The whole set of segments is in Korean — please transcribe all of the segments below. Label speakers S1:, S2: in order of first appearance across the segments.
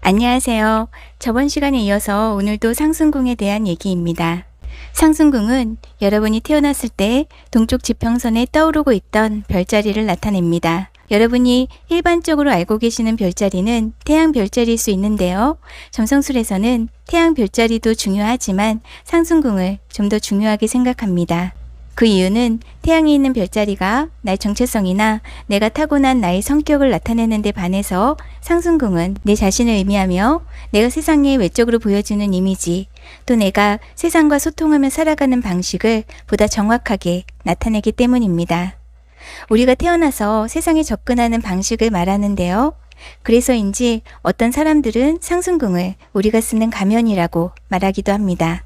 S1: 안녕하세요. 저번 시간에 이어서 오늘도 상승궁에 대한 얘기입니다. 상승궁은 여러분이 태어났을 때 동쪽 지평선에 떠오르고 있던 별자리를 나타냅니다. 여러분이 일반적으로 알고 계시는 별자리는 태양 별자리일 수 있는데요. 점성술에서는 태양 별자리도 중요하지만 상승궁을 좀 더 중요하게 생각합니다. 그 이유는 태양에 있는 별자리가 나의 정체성이나 내가 타고난 나의 성격을 나타내는 데 반해서 상승궁은 내 자신을 의미하며 내가 세상에 외적으로 보여주는 이미지, 또 내가 세상과 소통하며 살아가는 방식을 보다 정확하게 나타내기 때문입니다. 우리가 태어나서 세상에 접근하는 방식을 말하는데요. 그래서인지 어떤 사람들은 상승궁을 우리가 쓰는 가면이라고 말하기도 합니다.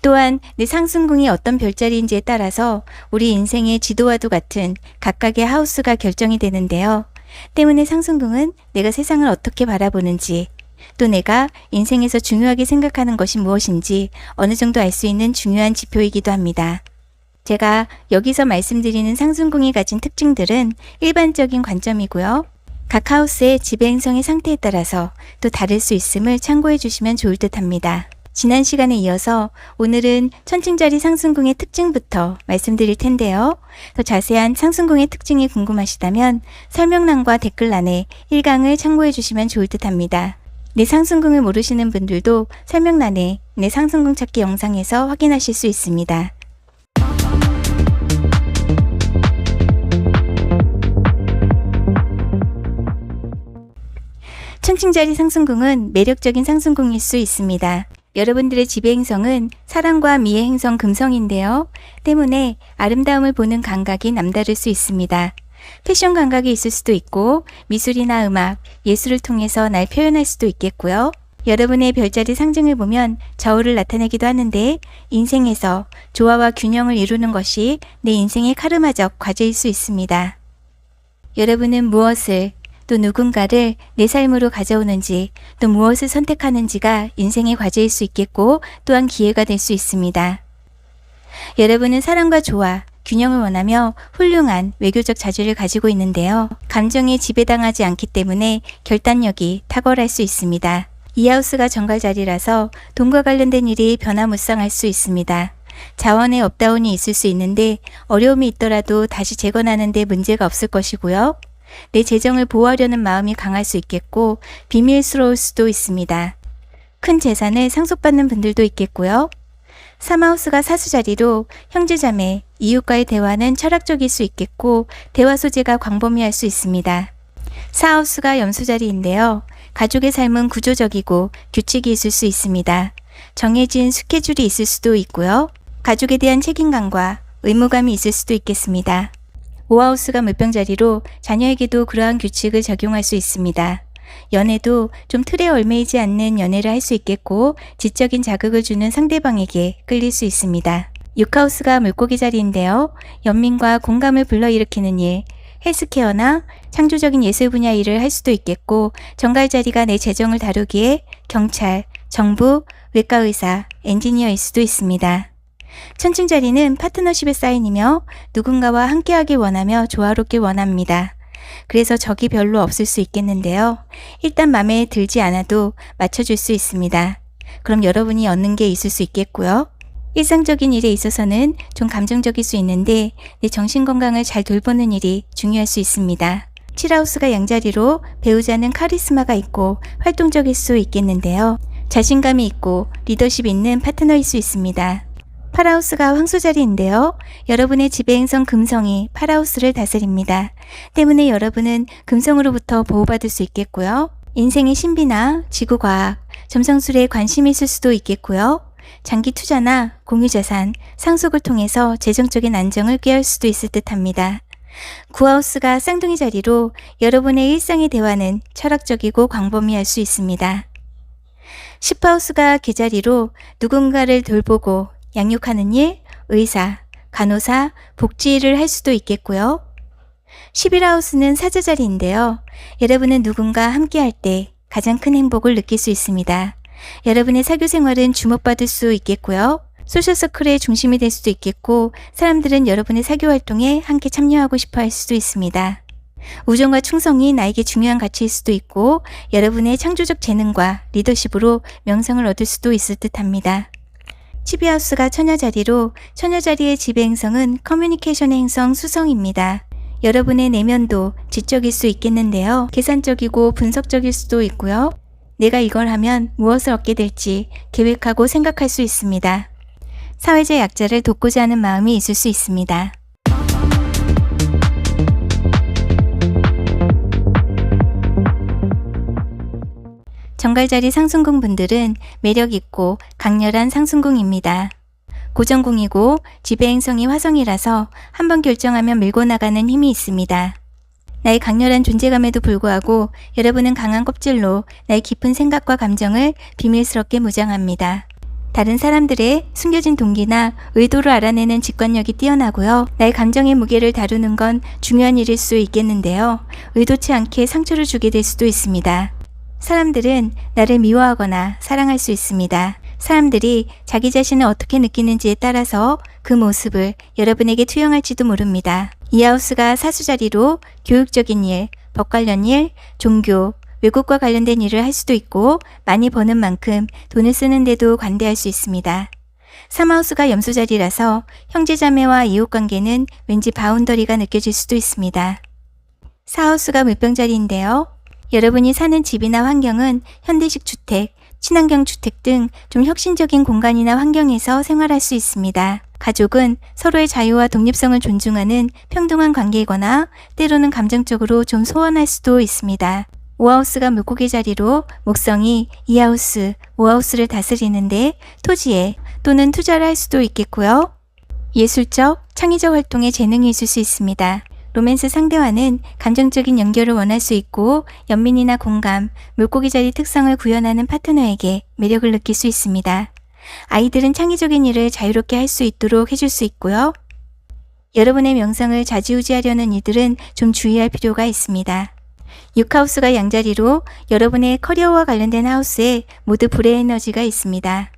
S1: 또한 내 상승궁이 어떤 별자리인지에 따라서 우리 인생의 지도와도 같은 각각의 하우스가 결정이 되는데요. 때문에 상승궁은 내가 세상을 어떻게 바라보는지, 또 내가 인생에서 중요하게 생각하는 것이 무엇인지 어느 정도 알 수 있는 중요한 지표이기도 합니다. 제가 여기서 말씀드리는 상승궁이 가진 특징들은 일반적인 관점이고요. 각 하우스의 지배행성의 상태에 따라서 또 다를 수 있음을 참고해 주시면 좋을 듯 합니다. 지난 시간에 이어서 오늘은 천칭자리 상승궁의 특징부터 말씀드릴 텐데요. 더 자세한 상승궁의 특징이 궁금하시다면 설명란과 댓글란에 1강을 참고해 주시면 좋을 듯 합니다. 내 상승궁을 모르시는 분들도 설명란에 내 상승궁 찾기 영상에서 확인하실 수 있습니다. 천칭자리 상승궁은 매력적인 상승궁일 수 있습니다. 여러분들의 지배행성은 사랑과 미의 행성 금성인데요. 때문에 아름다움을 보는 감각이 남다를 수 있습니다. 패션 감각이 있을 수도 있고 미술이나 음악, 예술을 통해서 날 표현할 수도 있겠고요. 여러분의 별자리 상징을 보면 저울을 나타내기도 하는데 인생에서 조화와 균형을 이루는 것이 내 인생의 카르마적 과제일 수 있습니다. 여러분은 무엇을 또 누군가를 내 삶으로 가져오는지 또 무엇을 선택하는지가 인생의 과제일 수 있겠고 또한 기회가 될 수 있습니다. 여러분은 사랑과 조화, 균형을 원하며 훌륭한 외교적 자질을 가지고 있는데요. 감정에 지배당하지 않기 때문에 결단력이 탁월할 수 있습니다. 이 하우스가 정갈자리라서 돈과 관련된 일이 변화무쌍할 수 있습니다. 자원의 업다운이 있을 수 있는데 어려움이 있더라도 다시 재건하는 데 문제가 없을 것이고요. 내 재정을 보호하려는 마음이 강할 수 있겠고 비밀스러울 수도 있습니다. 큰 재산을 상속받는 분들도 있겠고요. 3하우스가 사수자리로 형제자매, 이웃과의 대화는 철학적일 수 있겠고 대화 소재가 광범위할 수 있습니다. 4하우스가 염소자리인데요. 가족의 삶은 구조적이고 규칙이 있을 수 있습니다. 정해진 스케줄이 있을 수도 있고요. 가족에 대한 책임감과 의무감이 있을 수도 있겠습니다. 5하우스가 물병자리로 자녀에게도 그러한 규칙을 적용할 수 있습니다. 연애도 좀 틀에 얽매이지 않는 연애를 할 수 있겠고 지적인 자극을 주는 상대방에게 끌릴 수 있습니다. 6하우스가 물고기 자리인데요. 연민과 공감을 불러일으키는 일, 헬스케어나 창조적인 예술 분야 일을 할 수도 있겠고 정갈자리가 내 재정을 다루기에 경찰, 정부, 외과의사, 엔지니어일 수도 있습니다. 천칭자리는 파트너십의 사인이며 누군가와 함께하길 원하며 조화롭게 원합니다. 그래서 적이 별로 없을 수 있겠는데요. 일단 마음에 들지 않아도 맞춰줄 수 있습니다. 그럼 여러분이 얻는 게 있을 수 있겠고요. 일상적인 일에 있어서는 좀 감정적일 수 있는데 내 정신건강을 잘 돌보는 일이 중요할 수 있습니다. 7하우스가 양자리로 배우자는 카리스마가 있고 활동적일 수 있겠는데요. 자신감이 있고 리더십 있는 파트너일 수 있습니다. 8하우스가 황소자리인데요. 여러분의 지배행성 금성이 8하우스를 다스립니다. 때문에 여러분은 금성으로부터 보호받을 수 있겠고요. 인생의 신비나 지구과학, 점성술에 관심이 있을 수도 있겠고요. 장기 투자나 공유자산, 상속을 통해서 재정적인 안정을 꾀할 수도 있을 듯 합니다. 9하우스가 쌍둥이 자리로 여러분의 일상의 대화는 철학적이고 광범위할 수 있습니다. 10하우스가 개자리로 누군가를 돌보고 양육하는 일, 의사, 간호사, 복지일을 할 수도 있겠고요. 11하우스는 사제자리인데요. 여러분은 누군가 함께할 때 가장 큰 행복을 느낄 수 있습니다. 여러분의 사교 생활은 주목받을 수 있겠고요. 소셜서클의 중심이 될 수도 있겠고 사람들은 여러분의 사교 활동에 함께 참여하고 싶어 할 수도 있습니다. 우정과 충성이 나에게 중요한 가치일 수도 있고 여러분의 창조적 재능과 리더십으로 명성을 얻을 수도 있을 듯합니다. 12하우스가 처녀자리로 처녀자리의 지배 행성은 커뮤니케이션의 행성 수성입니다. 여러분의 내면도 지적일 수 있겠는데요. 계산적이고 분석적일 수도 있고요. 내가 이걸 하면 무엇을 얻게 될지 계획하고 생각할 수 있습니다. 사회적 약자를 돕고자 하는 마음이 있을 수 있습니다. 정갈자리 상승궁 분들은 매력있고 강렬한 상승궁입니다. 고정궁이고 지배행성이 화성이라서 한번 결정하면 밀고 나가는 힘이 있습니다. 나의 강렬한 존재감에도 불구하고 여러분은 강한 껍질로 나의 깊은 생각과 감정을 비밀스럽게 무장합니다. 다른 사람들의 숨겨진 동기나 의도를 알아내는 직관력이 뛰어나고요. 나의 감정의 무게를 다루는 건 중요한 일일 수 있겠는데요. 의도치 않게 상처를 주게 될 수도 있습니다. 사람들은 나를 미워하거나 사랑할 수 있습니다. 사람들이 자기 자신을 어떻게 느끼는지에 따라서 그 모습을 여러분에게 투영할지도 모릅니다. 이 하우스가 사수자리로 교육적인 일, 법 관련 일, 종교, 외국과 관련된 일을 할 수도 있고 많이 버는 만큼 돈을 쓰는데도 관대할 수 있습니다. 3하우스가 염소자리라서 형제자매와 이웃관계는 왠지 바운더리가 느껴질 수도 있습니다. 4하우스가 물병자리인데요. 여러분이 사는 집이나 환경은 현대식 주택, 친환경 주택 등 좀 혁신적인 공간이나 환경에서 생활할 수 있습니다. 가족은 서로의 자유와 독립성을 존중하는 평등한 관계이거나 때로는 감정적으로 좀 소원할 수도 있습니다. 5하우스가 물고기 자리로 목성이 2하우스, 5하우스를 다스리는데 토지에 또는 투자를 할 수도 있겠고요. 예술적, 창의적 활동에 재능이 있을 수 있습니다. 로맨스 상대와는 감정적인 연결을 원할 수 있고 연민이나 공감, 물고기 자리 특성을 구현하는 파트너에게 매력을 느낄 수 있습니다. 아이들은 창의적인 일을 자유롭게 할 수 있도록 해줄 수 있고요. 여러분의 명성을 좌지우지하려는 이들은 좀 주의할 필요가 있습니다. 6하우스가 양자리로 여러분의 커리어와 관련된 하우스에 모두 불의 에너지가 있습니다.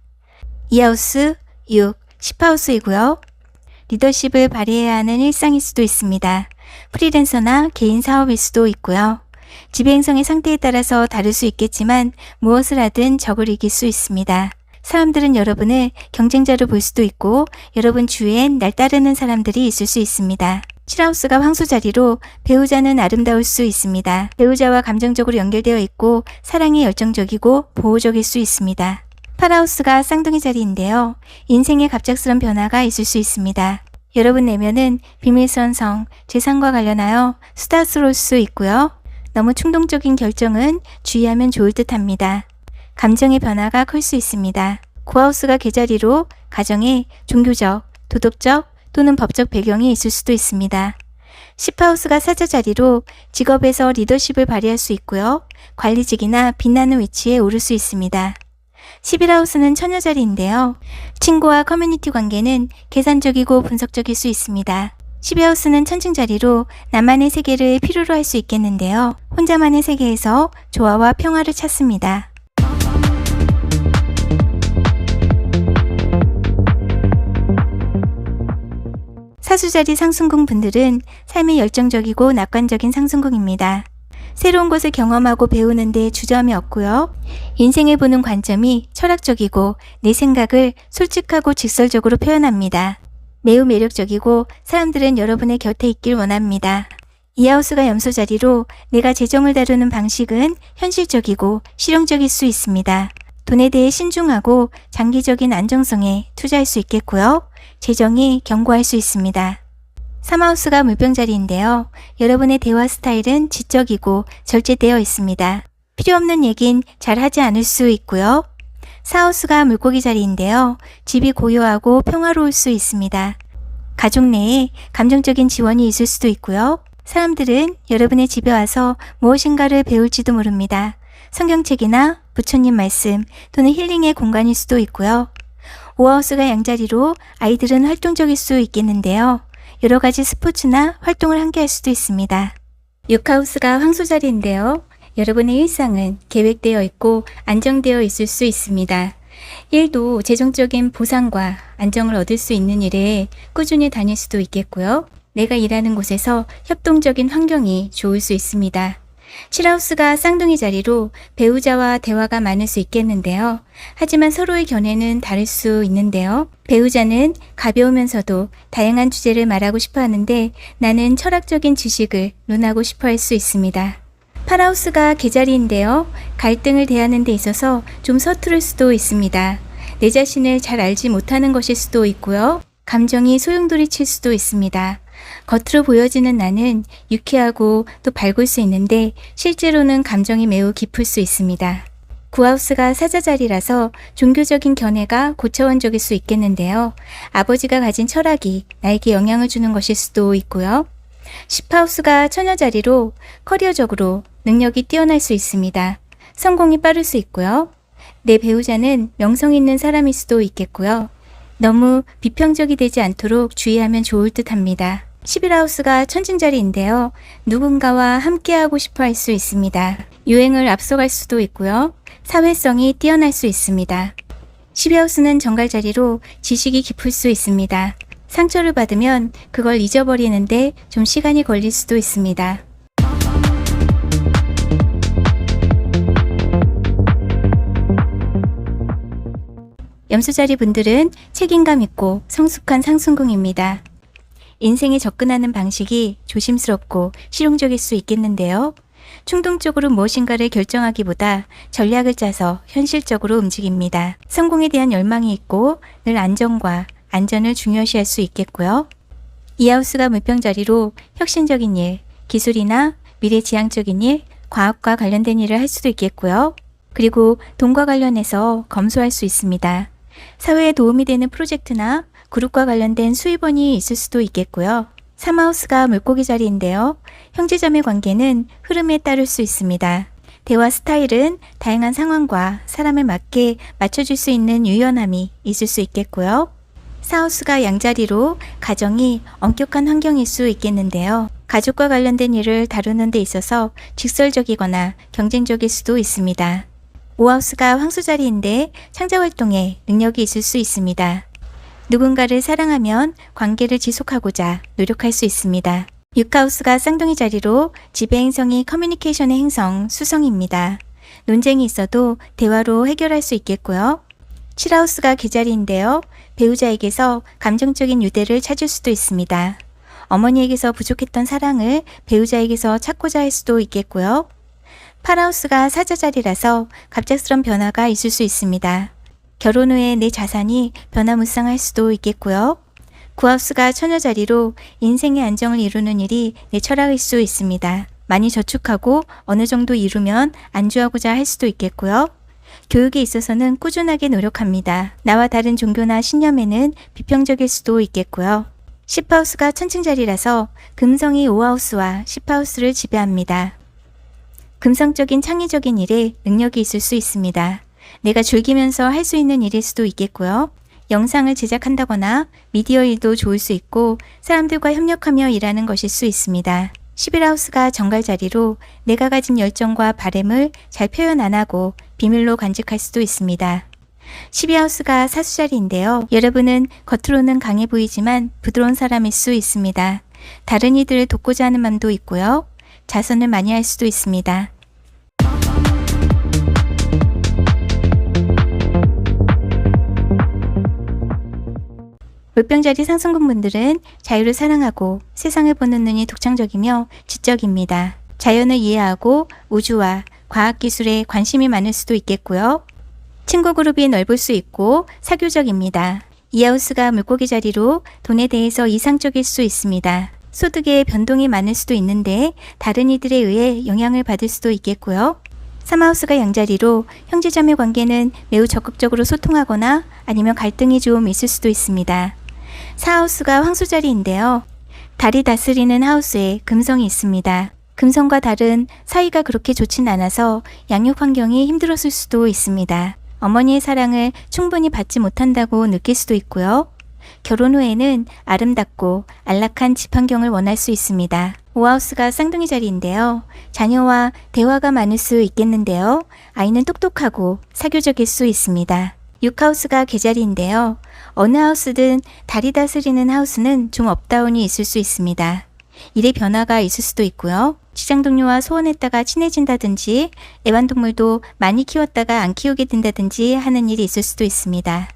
S1: 2하우스, 6, 10하우스이고요. 리더십을 발휘해야 하는 일상일 수도 있습니다. 프리랜서나 개인 사업일 수도 있고요. 지배행성의 상태에 따라서 다를 수 있겠지만 무엇을 하든 적을 이길 수 있습니다. 사람들은 여러분을 경쟁자로 볼 수도 있고 여러분 주위엔 날 따르는 사람들이 있을 수 있습니다. 7하우스가 황소자리로 배우자는 아름다울 수 있습니다. 배우자와 감정적으로 연결되어 있고 사랑에 열정적이고 보호적일 수 있습니다. 8하우스가 쌍둥이 자리인데요. 인생의 갑작스런 변화가 있을 수 있습니다. 여러분 내면은 비밀스러운 성, 재산과 관련하여 수다스러울 수 있고요. 너무 충동적인 결정은 주의하면 좋을 듯 합니다. 감정의 변화가 클 수 있습니다. 9하우스가 계자리로 가정에 종교적, 도덕적 또는 법적 배경이 있을 수도 있습니다. 10하우스가 사자자리로 직업에서 리더십을 발휘할 수 있고요. 관리직이나 빛나는 위치에 오를 수 있습니다. 11하우스는 처녀자리인데요. 친구와 커뮤니티 관계는 계산적이고 분석적일 수 있습니다. 12하우스는 천칭자리로 나만의 세계를 필요로 할 수 있겠는데요. 혼자만의 세계에서 조화와 평화를 찾습니다. 사수자리 상승궁 분들은 삶이 열정적이고 낙관적인 상승궁입니다. 새로운 것을 경험하고 배우는 데 주저함이 없고요. 인생을 보는 관점이 철학적이고 내 생각을 솔직하고 직설적으로 표현합니다. 매우 매력적이고 사람들은 여러분의 곁에 있길 원합니다. 이 하우스가 염소 자리로 내가 재정을 다루는 방식은 현실적이고 실용적일 수 있습니다. 돈에 대해 신중하고 장기적인 안정성에 투자할 수 있겠고요. 재정이 견고할 수 있습니다. 3하우스가 물병자리인데요. 여러분의 대화 스타일은 지적이고 절제되어 있습니다. 필요 없는 얘긴 잘 하지 않을 수 있고요. 4하우스가 물고기 자리인데요. 집이 고요하고 평화로울 수 있습니다. 가족 내에 감정적인 지원이 있을 수도 있고요. 사람들은 여러분의 집에 와서 무엇인가를 배울지도 모릅니다. 성경책이나 부처님 말씀 또는 힐링의 공간일 수도 있고요. 5하우스가 양자리로 아이들은 활동적일 수 있겠는데요. 여러 가지 스포츠나 활동을 함께 할 수도 있습니다. 6하우스가 황소자리인데요. 여러분의 일상은 계획되어 있고 안정되어 있을 수 있습니다. 일도 재정적인 보상과 안정을 얻을 수 있는 일에 꾸준히 다닐 수도 있겠고요. 내가 일하는 곳에서 협동적인 환경이 좋을 수 있습니다. 7하우스가 쌍둥이 자리로 배우자와 대화가 많을 수 있겠는데요. 하지만 서로의 견해는 다를 수 있는데요. 배우자는 가벼우면서도 다양한 주제를 말하고 싶어 하는데 나는 철학적인 지식을 논하고 싶어 할 수 있습니다. 8하우스가 개자리인데요. 갈등을 대하는 데 있어서 좀 서투를 수도 있습니다. 내 자신을 잘 알지 못하는 것일 수도 있고요. 감정이 소용돌이칠 수도 있습니다. 겉으로 보여지는 나는 유쾌하고 또 밝을 수 있는데 실제로는 감정이 매우 깊을 수 있습니다. 9하우스가 사자자리라서 종교적인 견해가 고차원적일 수 있겠는데요. 아버지가 가진 철학이 나에게 영향을 주는 것일 수도 있고요. 10하우스가 처녀자리로 커리어적으로 능력이 뛰어날 수 있습니다. 성공이 빠를 수 있고요. 내 배우자는 명성 있는 사람일 수도 있겠고요. 너무 비평적이 되지 않도록 주의하면 좋을 듯 합니다. 11하우스가 천칭자리인데요. 누군가와 함께하고 싶어 할 수 있습니다. 유행을 앞서갈 수도 있고요. 사회성이 뛰어날 수 있습니다. 12하우스는 정갈자리로 지식이 깊을 수 있습니다. 상처를 받으면 그걸 잊어버리는데 좀 시간이 걸릴 수도 있습니다. 염소자리 분들은 책임감 있고 성숙한 상승궁입니다. 인생에 접근하는 방식이 조심스럽고 실용적일 수 있겠는데요. 충동적으로 무엇인가를 결정하기보다 전략을 짜서 현실적으로 움직입니다. 성공에 대한 열망이 있고 늘 안정과 안전을 중요시할 수 있겠고요. 2하우스가 물병자리로 혁신적인 일, 기술이나 미래지향적인 일, 과학과 관련된 일을 할 수도 있겠고요. 그리고 돈과 관련해서 검소할 수 있습니다. 사회에 도움이 되는 프로젝트나 그룹과 관련된 수입원이 있을 수도 있겠고요. 3하우스가 물고기 자리인데요. 형제자매 관계는 흐름에 따를 수 있습니다. 대화 스타일은 다양한 상황과 사람에 맞게 맞춰줄 수 있는 유연함이 있을 수 있겠고요. 4하우스가 양자리로 가정이 엄격한 환경일 수 있겠는데요. 가족과 관련된 일을 다루는 데 있어서 직설적이거나 경쟁적일 수도 있습니다. 5하우스가 황소자리인데 창자활동에 능력이 있을 수 있습니다. 누군가를 사랑하면 관계를 지속하고자 노력할 수 있습니다. 6하우스가 쌍둥이 자리로 지배행성이 커뮤니케이션의 행성 수성입니다. 논쟁이 있어도 대화로 해결할 수 있겠고요. 7하우스가 개자리인데요. 배우자에게서 감정적인 유대를 찾을 수도 있습니다. 어머니에게서 부족했던 사랑을 배우자에게서 찾고자 할 수도 있겠고요. 8하우스가 사자자리라서 갑작스런 변화가 있을 수 있습니다. 결혼 후에 내 자산이 변화무쌍할 수도 있겠고요. 9하우스가 처녀자리로 인생의 안정을 이루는 일이 내 철학일 수 있습니다. 많이 저축하고 어느 정도 이루면 안주하고자 할 수도 있겠고요. 교육에 있어서는 꾸준하게 노력합니다. 나와 다른 종교나 신념에는 비평적일 수도 있겠고요. 10하우스가 천칭자리라서 금성이 5하우스와 10하우스를 지배합니다. 금성적인 창의적인 일에 능력이 있을 수 있습니다. 내가 즐기면서 할 수 있는 일일 수도 있겠고요. 영상을 제작한다거나 미디어 일도 좋을 수 있고 사람들과 협력하며 일하는 것일 수 있습니다. 11하우스가 정갈자리로 내가 가진 열정과 바램을 잘 표현 안 하고 비밀로 간직할 수도 있습니다. 12하우스가 사수자리인데요. 여러분은 겉으로는 강해 보이지만 부드러운 사람일 수 있습니다. 다른 이들을 돕고자 하는 마음도 있고요. 자선을 많이 할 수도 있습니다. 물병자리 상승군 분들은 자유를 사랑하고 세상을 보는 눈이 독창적이며 지적입니다. 자연을 이해하고 우주와 과학기술에 관심이 많을 수도 있겠고요. 친구 그룹이 넓을 수 있고 사교적입니다. 2하우스가 물고기 자리로 돈에 대해서 이상적일 수 있습니다. 소득에 변동이 많을 수도 있는데 다른 이들에 의해 영향을 받을 수도 있겠고요. 3하우스가 양자리로 형제자매 관계는 매우 적극적으로 소통하거나 아니면 갈등이 좀 있을 수도 있습니다. 4하우스가 황소자리인데요. 달이 다스리는 하우스에 금성이 있습니다. 금성과 달은 사이가 그렇게 좋진 않아서 양육 환경이 힘들었을 수도 있습니다. 어머니의 사랑을 충분히 받지 못한다고 느낄 수도 있고요. 결혼 후에는 아름답고 안락한 집 환경을 원할 수 있습니다. 5하우스가 쌍둥이 자리인데요. 자녀와 대화가 많을 수 있겠는데요. 아이는 똑똑하고 사교적일 수 있습니다. 6하우스가 계자리인데요. 어느 하우스든 달이 다스리는 하우스는 좀 업다운이 있을 수 있습니다. 일의 변화가 있을 수도 있고요. 직장 동료와 소원했다가 친해진다든지 애완동물도 많이 키웠다가 안 키우게 된다든지 하는 일이 있을 수도 있습니다.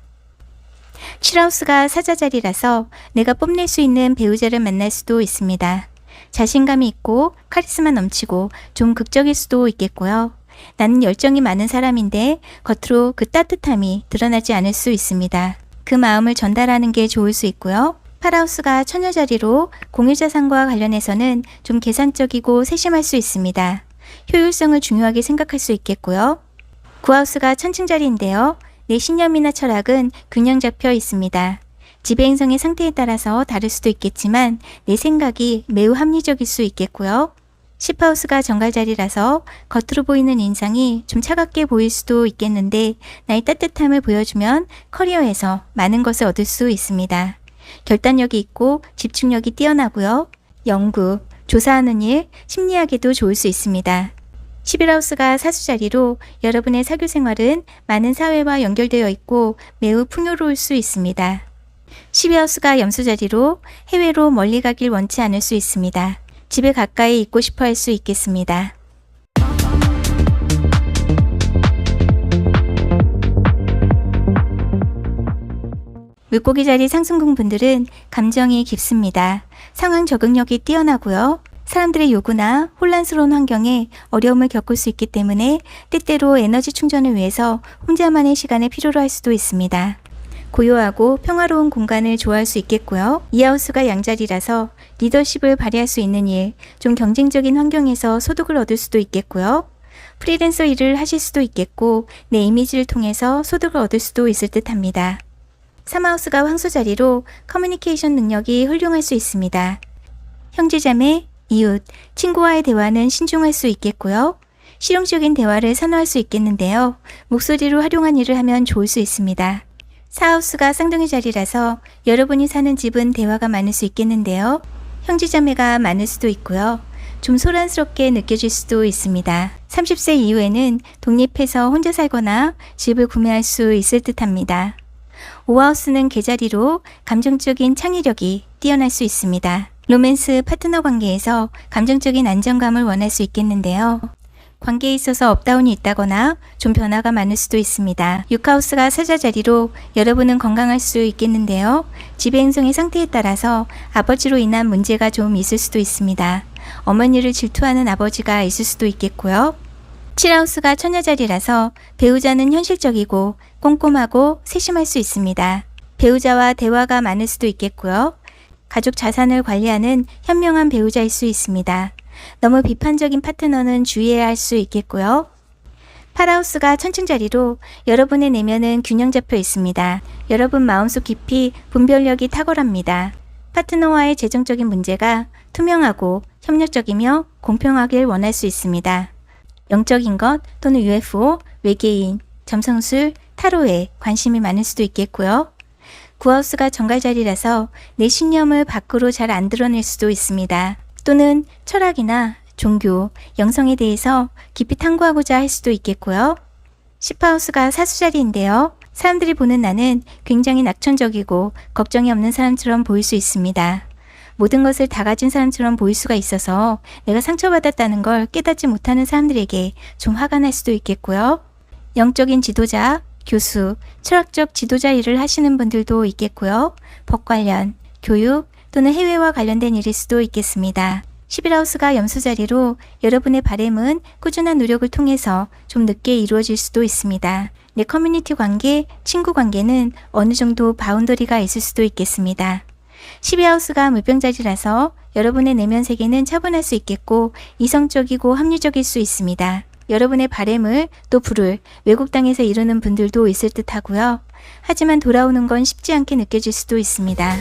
S1: 7하우스가 사자자리라서 내가 뽐낼 수 있는 배우자를 만날 수도 있습니다. 자신감이 있고 카리스마 넘치고 좀 극적일 수도 있겠고요. 나는 열정이 많은 사람인데 겉으로 그 따뜻함이 드러나지 않을 수 있습니다. 그 마음을 전달하는 게 좋을 수 있고요. 8하우스가 처녀자리로 공유자산과 관련해서는 좀 계산적이고 세심할 수 있습니다. 효율성을 중요하게 생각할 수 있겠고요. 9하우스가 천칭자리인데요. 내 신념이나 철학은 균형 잡혀 있습니다. 지배행성의 상태에 따라서 다를 수도 있겠지만 내 생각이 매우 합리적일 수 있겠고요. 10하우스가 정갈자리라서 겉으로 보이는 인상이 좀 차갑게 보일 수도 있겠는데 나의 따뜻함을 보여주면 커리어에서 많은 것을 얻을 수 있습니다. 결단력이 있고 집중력이 뛰어나고요. 연구, 조사하는 일, 심리학에도 좋을 수 있습니다. 11하우스가 사수자리로 여러분의 사교 생활은 많은 사회와 연결되어 있고 매우 풍요로울 수 있습니다. 12하우스가 염소자리로 해외로 멀리 가길 원치 않을 수 있습니다. 집에 가까이 있고 싶어 할 수 있겠습니다. 물고기 자리 상승궁 분들은 감정이 깊습니다. 상황 적응력이 뛰어나고요. 사람들의 요구나 혼란스러운 환경에 어려움을 겪을 수 있기 때문에 때때로 에너지 충전을 위해서 혼자만의 시간을 필요로 할 수도 있습니다. 고요하고 평화로운 공간을 좋아할 수 있겠고요. 2하우스가 양자리라서 리더십을 발휘할 수 있는 일, 좀 경쟁적인 환경에서 소득을 얻을 수도 있겠고요. 프리랜서 일을 하실 수도 있겠고 내 이미지를 통해서 소득을 얻을 수도 있을 듯 합니다. 3하우스가 황소자리로 커뮤니케이션 능력이 훌륭할 수 있습니다. 형제자매, 이웃, 친구와의 대화는 신중할 수 있겠고요. 실용적인 대화를 선호할 수 있겠는데요. 목소리로 활용한 일을 하면 좋을 수 있습니다. 4하우스가 쌍둥이 자리라서 여러분이 사는 집은 대화가 많을 수 있겠는데요. 형제자매가 많을 수도 있고요. 좀 소란스럽게 느껴질 수도 있습니다. 30세 이후에는 독립해서 혼자 살거나 집을 구매할 수 있을 듯 합니다. 5하우스는 계자리로 감정적인 창의력이 뛰어날 수 있습니다. 로맨스 파트너 관계에서 감정적인 안정감을 원할 수 있겠는데요. 관계에 있어서 업다운이 있다거나 좀 변화가 많을 수도 있습니다. 6하우스가 사자자리로 여러분은 건강할 수 있겠는데요. 지배행성의 상태에 따라서 아버지로 인한 문제가 좀 있을 수도 있습니다. 어머니를 질투하는 아버지가 있을 수도 있겠고요. 7하우스가 처녀자리라서 배우자는 현실적이고 꼼꼼하고 세심할 수 있습니다. 배우자와 대화가 많을 수도 있겠고요. 가족 자산을 관리하는 현명한 배우자일 수 있습니다. 너무 비판적인 파트너는 주의해야 할 수 있겠고요. 8하우스가 천칭자리로 여러분의 내면은 균형 잡혀 있습니다. 여러분 마음속 깊이 분별력이 탁월합니다. 파트너와의 재정적인 문제가 투명하고 협력적이며 공평하길 원할 수 있습니다. 영적인 것 또는 UFO, 외계인, 점성술, 타로에 관심이 많을 수도 있겠고요. 9하우스가 정갈자리라서 내 신념을 밖으로 잘 안 드러낼 수도 있습니다. 또는 철학이나 종교, 영성에 대해서 깊이 탐구하고자 할 수도 있겠고요. 10하우스가 사수자리인데요. 사람들이 보는 나는 굉장히 낙천적이고 걱정이 없는 사람처럼 보일 수 있습니다. 모든 것을 다 가진 사람처럼 보일 수가 있어서 내가 상처받았다는 걸 깨닫지 못하는 사람들에게 좀 화가 날 수도 있겠고요. 영적인 지도자, 교수, 철학적 지도자 일을 하시는 분들도 있겠고요. 법 관련, 교육 또는 해외와 관련된 일일 수도 있겠습니다. 11하우스가 염소자리로 여러분의 바램은 꾸준한 노력을 통해서 좀 늦게 이루어질 수도 있습니다. 내 커뮤니티 관계, 친구 관계는 어느 정도 바운더리가 있을 수도 있겠습니다. 12하우스가 물병자리라서 여러분의 내면 세계는 차분할 수 있겠고 이성적이고 합리적일 수 있습니다. 여러분의 바램을 또 불을 외국 땅에서 이루는 분들도 있을 듯 하고요. 하지만 돌아오는 건 쉽지 않게 느껴질 수도 있습니다.